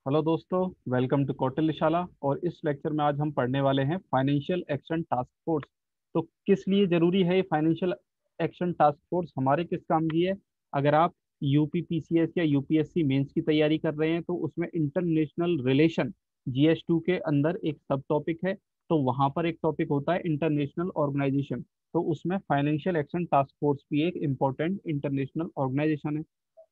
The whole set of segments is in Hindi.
हेलो दोस्तों, वेलकम टू कौटिल्यशाला। और इस लेक्चर में आज हम पढ़ने वाले हैं फाइनेंशियल एक्शन टास्क फोर्स। तो किस लिए जरूरी है ये फाइनेंशियल एक्शन टास्क फोर्स, हमारे किस काम की है? अगर आप यूपीपीसीएस या यूपीएससी मेंस की तैयारी कर रहे हैं तो उसमें इंटरनेशनल रिलेशन जीएस 2 के अंदर एक सब टॉपिक है। तो वहां पर एक टॉपिक होता है इंटरनेशनल ऑर्गेनाइजेशन। तो उसमें फाइनेंशियल एक्शन टास्क फोर्स भी एक इम्पोर्टेंट इंटरनेशनल ऑर्गेनाइजेशन है।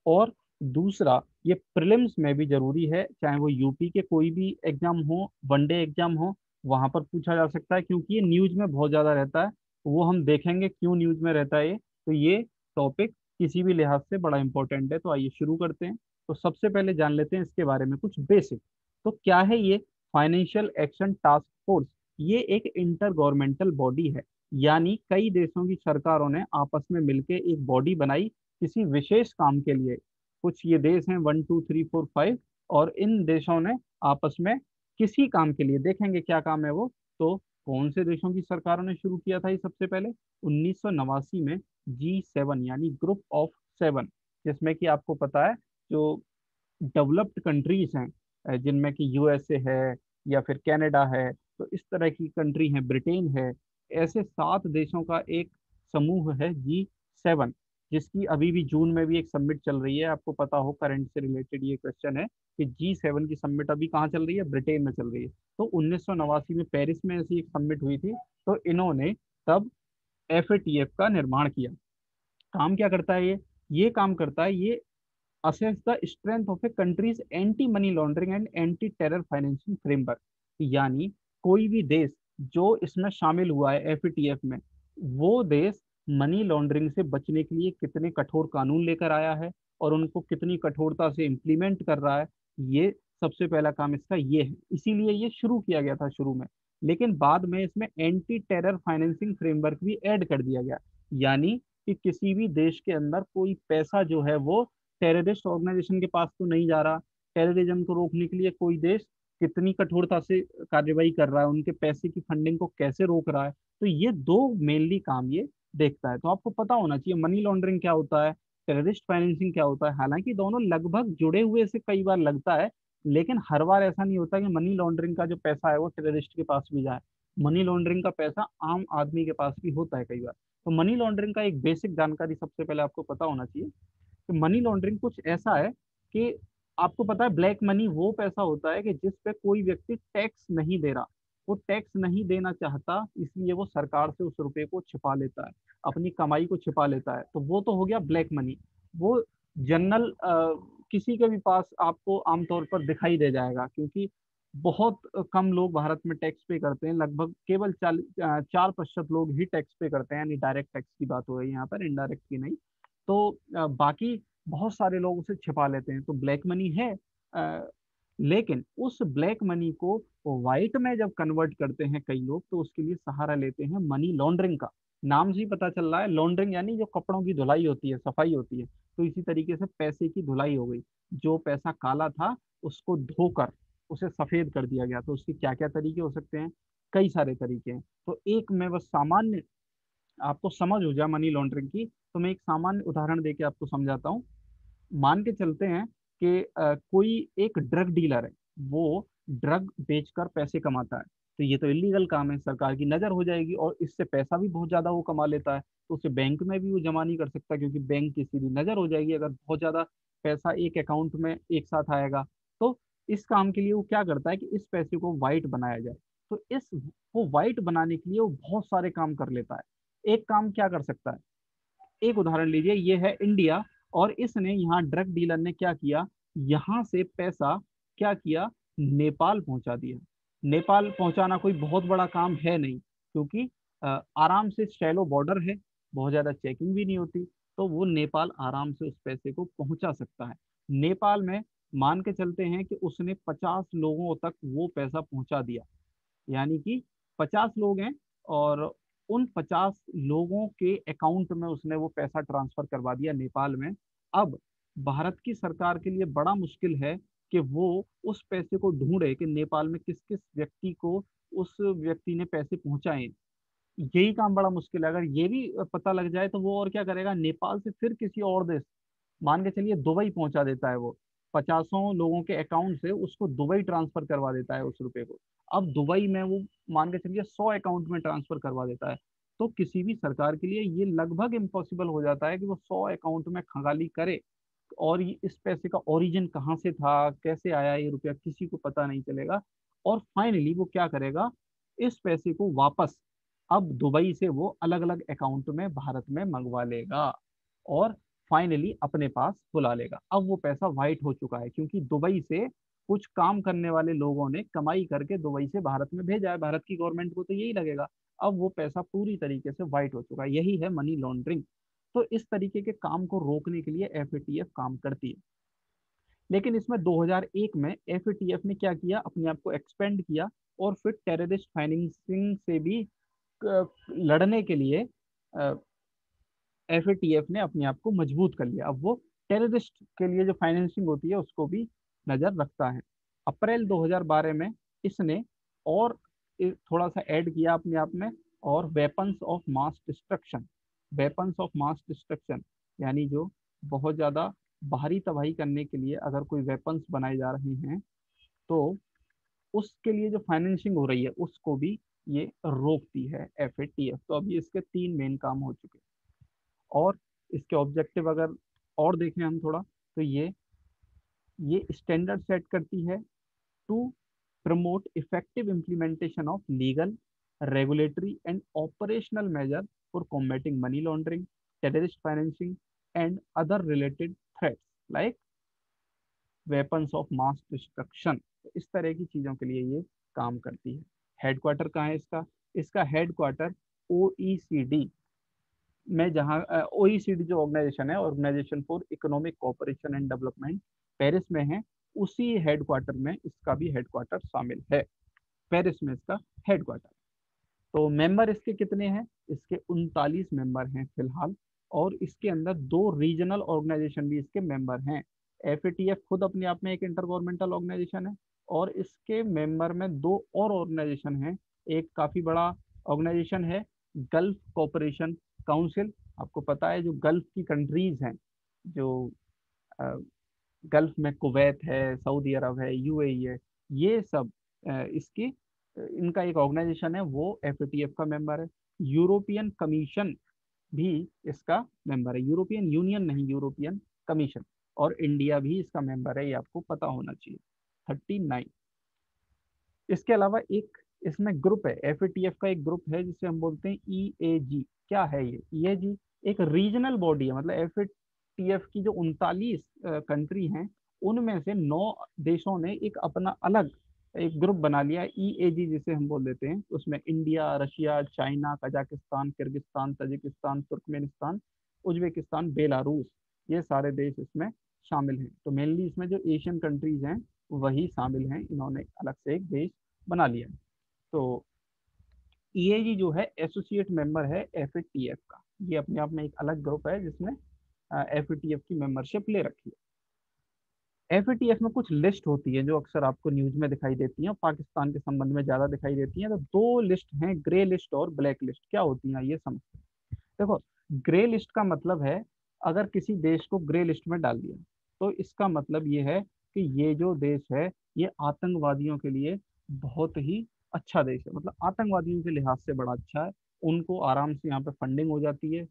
और दूसरा, ये प्रिलिम्स में भी जरूरी है, चाहे वो यूपी के कोई भी एग्जाम हो, वनडे एग्जाम हो, वहां पर पूछा जा सकता है, क्योंकि ये न्यूज में बहुत ज्यादा रहता है। वो हम देखेंगे क्यों न्यूज में रहता है ये। तो ये टॉपिक किसी भी लिहाज से बड़ा इंपॉर्टेंट है। तो आइए शुरू करते हैं। तो सबसे पहले जान लेते हैं इसके बारे में कुछ बेसिक। तो क्या है ये फाइनेंशियल एक्शन टास्क फोर्स? ये एक इंटर गवर्नमेंटल बॉडी है, यानी कई देशों की सरकारों ने आपस में मिलकर एक बॉडी बनाई किसी विशेष काम के लिए। कुछ ये देश हैं 1 2 3 4 5, और इन देशों ने आपस में किसी काम के लिए, देखेंगे क्या काम है वो। तो कौन से देशों की सरकारों ने शुरू किया था ये? सबसे पहले 1989 में G7 यानी ग्रुप ऑफ 7, जिसमें कि आपको पता है जो डेवलप्ड कंट्रीज हैं, जिनमें कि यूएसए है या फिर कनाडा है, तो इस तरह की कंट्री है, ब्रिटेन है। ऐसे 7 देशों का एक समूह है G7, जिसकी अभी भी जून में भी एक समिट चल रही है। आपको पता हो, करंट से रिलेटेड ये क्वेश्चन है कि G7 की समिट अभी कहाँ चल रही है? ब्रिटेन में चल रही है। तो 1989 में पेरिस में ऐसी एक समिट हुई थी। तो इन्होंने तब FATF का निर्माण किया। काम क्या करता है ये काम करता है, ये assess the strength of a country's anti money laundering and anti terror financing framework. यानी कोई भी देश जो इसमें शामिल हुआ है एफएटीएफ में, वो देश मनी लॉन्ड्रिंग से बचने के लिए कितने कठोर कानून लेकर आया है और उनको कितनी कठोरता से इम्प्लीमेंट कर रहा है। ये सबसे पहला काम इसका ये है, इसीलिए ये शुरू किया गया था शुरू में। लेकिन बाद में इसमें एंटी टेरर फाइनेंसिंग फ्रेमवर्क भी ऐड कर दिया गया। यानी कि किसी भी देश के अंदर कोई पैसा जो है वो टेररिस्ट ऑर्गेनाइजेशन के पास तो नहीं जा रहा। टेररिज्म को रोकने के लिए कोई देश कितनी कठोरता से कार्यवाही कर रहा है, उनके पैसे की फंडिंग को कैसे रोक रहा है। तो ये दो मेनली काम ये देखता है। तो आपको पता होना चाहिए मनी लॉन्ड्रिंग क्या होता है, टेररिस्ट फाइनेंसिंग क्या होता है। हालांकि दोनों लगभग जुड़े हुए से कई बार लगता है, लेकिन हर बार ऐसा नहीं होता कि मनी लॉन्ड्रिंग का जो पैसा है वो टेररिस्ट के पास भी जाए। मनी लॉन्ड्रिंग का पैसा आम आदमी के पास भी होता है कई बार। तो मनी लॉन्ड्रिंग का एक बेसिक जानकारी सबसे पहले आपको पता होना चाहिए कि मनी लॉन्ड्रिंग कुछ ऐसा है कि आपको पता है ब्लैक मनी वो पैसा होता है कि जिस पे कोई व्यक्ति टैक्स नहीं दे रहा। वो टैक्स नहीं देना चाहता, इसलिए वो सरकार से उस रुपए को छिपा लेता है, अपनी कमाई को छिपा लेता है। तो वो तो हो गया ब्लैक मनी। वो जनरल किसी के भी पास आपको आमतौर पर दिखाई दे जाएगा, क्योंकि बहुत कम लोग भारत में टैक्स पे करते हैं। लगभग केवल 4% लोग ही टैक्स पे करते हैं, यानी डायरेक्ट टैक्स की बात हो रही है यहाँ पर, इनडायरेक्ट की नहीं। तो बाकी बहुत सारे लोग उसे छिपा लेते हैं, तो ब्लैक मनी है। लेकिन उस ब्लैक मनी को वाइट में जब कन्वर्ट करते हैं कई लोग, तो उसके लिए सहारा लेते हैं मनी लॉन्ड्रिंग का। नाम से ही पता चल रहा है, लॉन्ड्रिंग यानी जो कपड़ों की धुलाई होती है, सफाई होती है। तो इसी तरीके से पैसे की धुलाई हो गई। जो पैसा काला था उसको धोकर उसे सफेद कर दिया गया। तो उसके क्या क्या तरीके हो सकते हैं? कई सारे तरीके हैं। तो एक मैं बस सामान्य आपको समझ हो जाए मनी लॉन्ड्रिंग की, तो मैं एक सामान्य उदाहरण देके आपको समझाता हूँ। मान के चलते हैं कि कोई एक ड्रग डीलर है, वो ड्रग बेचकर पैसे कमाता है। तो ये तो इलीगल काम है, सरकार की नजर हो जाएगी, और इससे पैसा भी बहुत ज्यादा वो कमा लेता है। तो उसे बैंक में भी वो जमा नहीं कर सकता, क्योंकि बैंक की सीधी नजर हो जाएगी अगर बहुत ज्यादा पैसा एक अकाउंट में एक साथ आएगा। तो इस काम के लिए वो क्या करता है कि इस पैसे को वाइट बनाया जाए। तो इस वो वाइट बनाने के लिए वो बहुत सारे काम कर लेता है। एक काम क्या कर सकता है? एक उदाहरण लीजिए, ये है इंडिया, और इसने यहाँ ड्रग डीलर ने क्या किया, यहाँ से पैसा क्या किया, नेपाल पहुंचा दिया। नेपाल पहुंचाना कोई बहुत बड़ा काम है नहीं, क्योंकि आराम से शैलो बॉर्डर है, बहुत ज्यादा चेकिंग भी नहीं होती। तो वो नेपाल आराम से उस पैसे को पहुंचा सकता है। नेपाल में मान के चलते हैं कि उसने 50 लोगों तक वो पैसा पहुंचा दिया। यानी कि 50 लोग हैं, और उन 50 लोगों के अकाउंट में उसने वो पैसा ट्रांसफर करवा दिया नेपाल में। अब भारत की सरकार के लिए बड़ा मुश्किल है कि वो उस पैसे को ढूंढे कि नेपाल में किस किस व्यक्ति को उस व्यक्ति ने पैसे पहुंचाए। यही काम बड़ा मुश्किल है। अगर ये भी पता लग जाए तो वो और क्या करेगा, नेपाल से फिर किसी और देश, मान के चलिए दुबई पहुंचा देता है वो पचासों लोगों के अकाउंट से उसको दुबई ट्रांसफर करवा देता है उस रुपए को। अब दुबई में वो मान के चलिए 100 अकाउंट में ट्रांसफर करवा देता है, तो किसी भी सरकार के लिए ये लगभग इम्पॉसिबल हो जाता है कि वो 100 अकाउंट में खंगाली करे। और ये इस पैसे का ओरिजिन कहाँ से था, कैसे आया ये रुपया, किसी को पता नहीं चलेगा। और फाइनली वो क्या करेगा, इस पैसे को वापस अब दुबई से वो अलग अलग अकाउंट में भारत में मंगवा लेगा और फाइनली अपने पास बुला लेगा। अब वो पैसा वाइट हो चुका है, क्योंकि दुबई से कुछ काम करने वाले लोगों ने कमाई करके दुबई से भारत में भेजा है, भारत की गवर्नमेंट को तो यही लगेगा। अब वो पैसा पूरी तरीके से वाइट हो चुका है, यही है मनी लॉन्ड्रिंग। तो इस तरीके के काम को रोकने के लिए एफएटीएफ काम करती है। लेकिन इसमें 2001 में एफएटीएफ ने क्या किया, अपने आप को एक्सपेंड किया और फिर टेररिस्ट फाइनेंसिंग से भी लड़ने के लिए एफएटीएफ ने अपने आप को मजबूत कर लिया। अब वो टेररिस्ट के लिए जो फाइनेंसिंग होती है उसको भी नजर रखता है। अप्रैल 2012 में इसने और थोड़ा सा ऐड किया अपने आप में, और weapons of mass destruction. Weapons of mass destruction यानी जो बहुत ज्यादा बाहरी तबाही करने के लिए अगर कोई वेपन्स बनाए जा रहे हैं, तो उसके लिए जो फाइनेंसिंग हो रही है उसको भी ये रोकती है एफएटीएफ। तो अभी इसके तीन मेन काम हो चुके हैं। और इसके ऑब्जेक्टिव अगर और देखें हम थोड़ा, तो ये स्टैंडर्ड सेट करती है to promote effective implementation of legal, regulatory and operational measure for combating money laundering, terrorist financing and other related threats like weapons of mass destruction. इस तरह की चीजों के लिए ये काम करती है। हेडक्वार्टर कहाँ है इसका, इसका हेडक्वार्टर ओईसीडी में, जहाँ ओईसीडी जो ऑर्गेनाइजेशन है, organisation for economic cooperation and development, Paris में है। उसी हेडक्वार्टर में इसका भी हेडक्वार्टर शामिल है, पेरिस में इसका हेडक्वार्टर। तो मेंबर इसके कितने हैं, इसके 39 मेंबर हैं फिलहाल। और इसके अंदर दो रीजनल ऑर्गेनाइजेशन भी इसके मेंबर हैं। एफएटीएफ खुद अपने आप में एक इंटर गवर्नमेंटल ऑर्गेनाइजेशन है, और इसके मेंबर में दो और ऑर्गेनाइजेशन हैं। एक काफी बड़ा ऑर्गेनाइजेशन है गल्फ कोऑपरेशन काउंसिल। आपको पता है जो गल्फ की कंट्रीज हैं, जो गल्फ में कुवैत है, सऊदी अरब है, यूएई है, ये सब इसकी इनका एक ऑर्गेनाइजेशन है, वो एफएटीएफ का मेंबर है। यूरोपियन कमीशन भी इसका मेंबर है, यूरोपियन यूनियन नहीं, यूरोपियन कमीशन। और इंडिया भी इसका मेंबर है, ये आपको पता होना चाहिए। 39। इसके अलावा एक इसमें ग्रुप है, एफएटीएफ का एक ग्रुप है जिसे हम बोलते हैं ईएजी। क्या है ये ईएजी? एक रीजनल बॉडी है। मतलब एफएटीएफ की जो 39 कंट्री हैं, उनमें से 9 देशों ने एक अपना अलग एक ग्रुप बना लिया है, ईएजी जिसे हम बोल देते हैं। उसमें India, Russia, China, Kazakhstan, Kyrgyzstan, Tajikistan, Turkmenistan, Uzbekistan, Belarus, ये सारे देश इसमें शामिल हैं। तो मेनली इसमें जो एशियन कंट्रीज हैं वही शामिल हैं, इन्होंने अलग से एक देश बना लिया। तो ईएजी जो है एसोसिएट मेंबर है एफएटीएफ का। ये अपने आप में एक अलग ग्रुप है जिसने एफएटीएफ की मेंबरशिप ले रखी है। एफएटीएफ में कुछ लिस्ट होती है जो अक्सर आपको न्यूज में दिखाई देती हैं और पाकिस्तान के संबंध में ज्यादा दिखाई देती हैं। तो दो लिस्ट हैं, ग्रे लिस्ट और ब्लैक लिस्ट। क्या होती हैं ये समझते हैं। देखो, ग्रे लिस्ट का मतलब है अगर किसी देश को ग्रे लिस्ट में डाल दिया, तो इसका मतलब ये है कि ये जो देश है ये आतंकवादियों के लिए बहुत ही अच्छा देश है। मतलब आतंकवादियों के लिहाज से बड़ा अच्छा है। उनको आराम से यहाँ पे फंडिंग हो जाती है,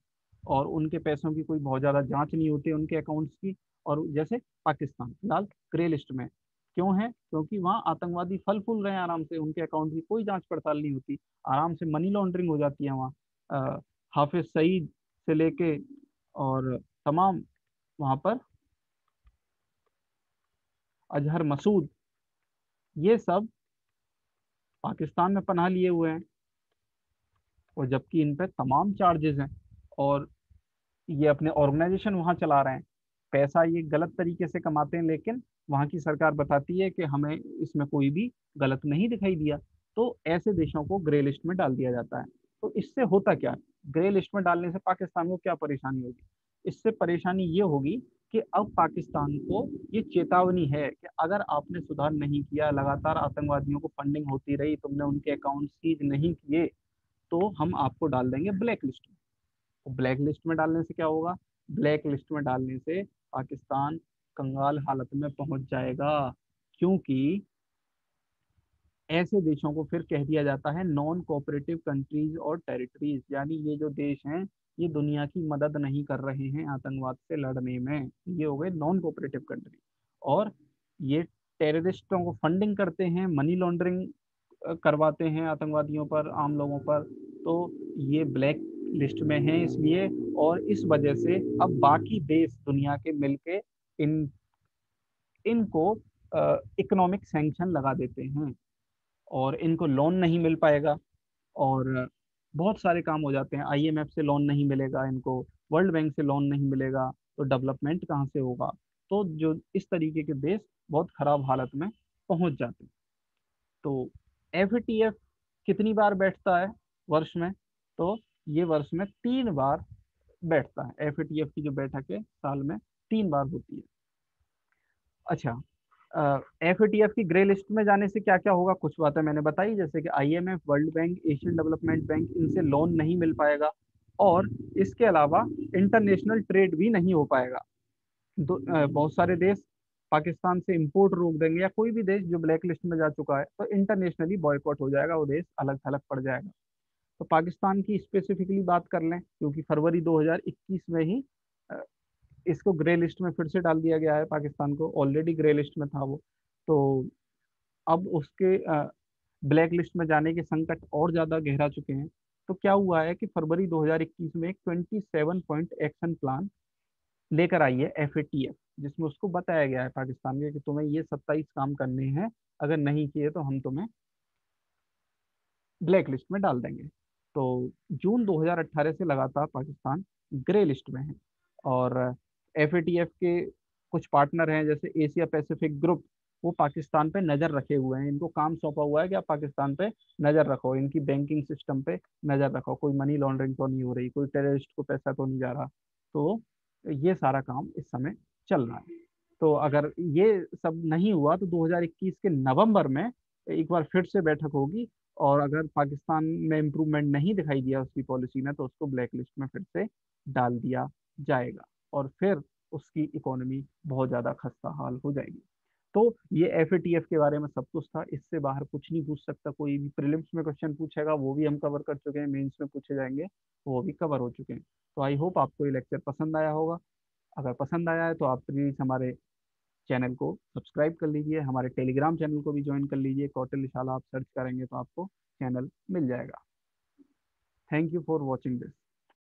और उनके पैसों की कोई बहुत ज्यादा जांच नहीं होती है उनके अकाउंट्स की। और जैसे पाकिस्तान फिलहाल ग्रे लिस्ट में क्यों है, क्योंकि वहाँ आतंकवादी फल फूल रहे हैं आराम से, उनके अकाउंट की कोई जांच पड़ताल नहीं होती, आराम से मनी लॉन्ड्रिंग हो जाती है वहाँ। हाफिज सईद से लेके और तमाम वहां पर अजहर मसूद, ये सब पाकिस्तान में पनाह लिए हुए हैं, और जबकि इन पे तमाम चार्जेस हैं, और ये अपने ऑर्गेनाइजेशन वहां चला रहे हैं। पैसा ये गलत तरीके से कमाते हैं, लेकिन वहां की सरकार बताती है कि हमें इसमें कोई भी गलत नहीं दिखाई दिया। तो ऐसे देशों को ग्रे लिस्ट में डाल दिया जाता है। तो इससे होता क्या है, ग्रे लिस्ट में डालने से पाकिस्तान को क्या परेशानी होगी? इससे परेशानी ये होगी कि अब पाकिस्तान को ये चेतावनी है कि अगर आपने सुधार नहीं किया, लगातार आतंकवादियों को फंडिंग होती रही, तुमने उनके अकाउंट सीज नहीं किए, तो हम आपको डाल देंगे ब्लैक लिस्ट में। तो ब्लैक लिस्ट में डालने से क्या होगा, ब्लैक लिस्ट में डालने से पाकिस्तान कंगाल हालत में पहुंच जाएगा, क्योंकि ऐसे देशों को फिर कह दिया जाता है नॉन कोऑपरेटिव कंट्रीज और टेरिटरीज, यानी ये जो देश हैं ये दुनिया की मदद नहीं कर रहे हैं आतंकवाद से लड़ने में, ये हो गए नॉन कोऑपरेटिव कंट्री। और ये टेररिस्टों को फंडिंग करते हैं, मनी लॉन्ड्रिंग करवाते हैं आतंकवादियों पर, आम लोगों पर, तो ये ब्लैक लिस्ट में है इसलिए। और इस वजह से अब बाकी देश दुनिया के मिलके इन इनको इकोनॉमिक सैंक्शन लगा देते हैं, और इनको लोन नहीं मिल पाएगा, और बहुत सारे काम हो जाते हैं। आईएमएफ से लोन नहीं मिलेगा इनको, वर्ल्ड बैंक से लोन नहीं मिलेगा, तो डेवलपमेंट कहाँ से होगा। तो जो इस तरीके के देश बहुत खराब हालत में पहुंच जाते हैं। तो एफएटीएफ कितनी बार बैठता है वर्ष में? तो ये वर्ष में 3 बार बैठता है। एफएटीएफ की जो बैठक है साल में 3 बार होती है। अच्छा, एफएटीएफ की ग्रे लिस्ट में जाने से क्या क्या होगा, कुछ बातें मैंने बताई, जैसे कि IMF, world bank, Asian development bank, इनसे लोन नहीं मिल पाएगा, और इसके अलावा इंटरनेशनल ट्रेड भी नहीं हो पाएगा। बहुत सारे देश पाकिस्तान से इंपोर्ट रोक देंगे, या कोई भी देश जो ब्लैक लिस्ट में जा चुका है तो इंटरनेशनली बॉयकॉट हो जाएगा, वो देश अलग थलग पड़ जाएगा। तो पाकिस्तान की स्पेसिफिकली बात कर लें, क्योंकि फरवरी 2021 में ही अ, इसको ग्रे लिस्ट में फिर से डाल दिया गया है, पाकिस्तान को ऑलरेडी ग्रे लिस्ट में था वो। तो अब उसके ब्लैक लिस्ट में जाने के संकट और ज्यादा गहरा चुके हैं। तो क्या हुआ है कि फरवरी 2021 में एक 27 पॉइंट एक्शन प्लान लेकर आई है एफएटीएफ, जिसमें उसको बताया गया है पाकिस्तान के कि तुम्हें ये 27 काम करने हैं, अगर नहीं किए तो हम तुम्हें ब्लैक लिस्ट में डाल देंगे। तो जून 2018 से लगातार पाकिस्तान ग्रे लिस्ट में है, और एफएटीएफ के कुछ पार्टनर हैं जैसे एशिया पैसिफिक ग्रुप, वो पाकिस्तान पे नजर रखे हुए हैं, इनको काम सौंपा हुआ है कि आप पाकिस्तान पे नजर रखो, इनकी बैंकिंग सिस्टम पे नजर रखो, कोई मनी लॉन्ड्रिंग तो नहीं हो रही, कोई टेररिस्ट को पैसा तो नहीं जा रहा। तो ये सारा काम इस समय चल रहा है। तो अगर ये सब नहीं हुआ तो 2021 के नवंबर में एक बार फिर से बैठक होगी, और अगर पाकिस्तान में इम्प्रूवमेंट नहीं दिखाई दिया उसकी पॉलिसी में, तो उसको ब्लैक लिस्ट में फिर से डाल दिया जाएगा, और फिर उसकी इकोनॉमी बहुत ज़्यादा खस्ता हाल हो जाएगी। तो ये एफएटीएफ के बारे में सब कुछ था, इससे बाहर कुछ नहीं पूछ सकता कोई भी। प्रीलिम्स में क्वेश्चन पूछेगा वो भी हम कवर कर चुके हैं, मेंस में पूछे जाएंगे वो भी कवर हो चुके हैं। तो आई होप आपको ये लेक्चर पसंद आया होगा। अगर पसंद आया है तो आप प्लीज़ हमारे चैनल को सब्सक्राइब कर लीजिए, हमारे टेलीग्राम चैनल को भी ज्वाइन कर लीजिए, कौटिल्यशाला आप सर्च करेंगे तो आपको चैनल मिल जाएगा। Thank you for watching this.